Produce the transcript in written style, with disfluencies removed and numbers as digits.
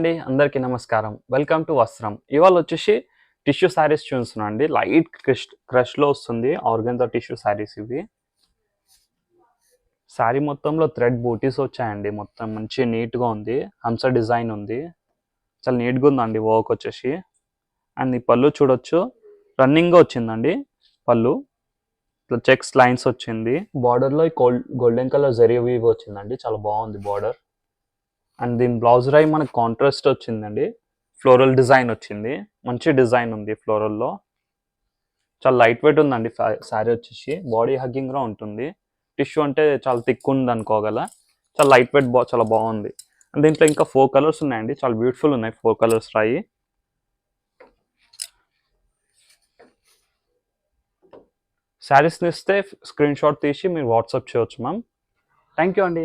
అండి అందరికీ నమస్కారం. వెల్కమ్ టు వస్త్రం. ఇవాళ వచ్చేసి టిష్యూ శారీస్ చూస్తున్నాం అండి. లైట్ క్రష్‌లో వస్తుంది. ఆర్గాన్జా టిష్యూ శారీస్ ఇవి. శారీ మొత్తంలో థ్రెడ్ బూటీస్ వచ్చాయండి. మొత్తం మంచి నీట్‌గా ఉంది. హంస డిజైన్ ఉంది. చాలా నీట్‌గా ఉందండి వర్క్ వచ్చేసి. అండ్ ఈ పళ్ళు చూడొచ్చు. రన్నింగ్‌గా వచ్చిందండి పళ్ళు. ఇట్లా చెక్స్ లైన్స్ వచ్చింది. బార్డర్‌లో గోల్డెన్ కలర్ జరీ వీవ్ వచ్చిందండి. చాలా బాగుంది బార్డర్. అండ్ దీని బ్లౌజ్ రై మనకు కాంట్రాస్ట్ వచ్చిందండి. ఫ్లోరల్ డిజైన్ వచ్చింది. మంచి డిజైన్ ఉంది ఫ్లోరల్లో. చాలా లైట్ వెయిట్ ఉందండి శారీ వచ్చేసి. బాడీ హగ్గింగ్గా ఉంటుంది. టిష్యూ అంటే చాలా థిక్ ఉంది అనుకోగల. చాలా లైట్ వెయిట్ చాలా బాగుంది. అండ్ దీంట్లో ఇంకా 4 కలర్స్ ఉన్నాయండి. చాలా బ్యూటిఫుల్ ఉన్నాయి 4 కలర్స్ రాయి. శారీస్ని ఇస్తే స్క్రీన్ షాట్ తీసి మీరు వాట్సాప్ చేయొచ్చు మ్యామ్. థ్యాంక్ యూ అండి.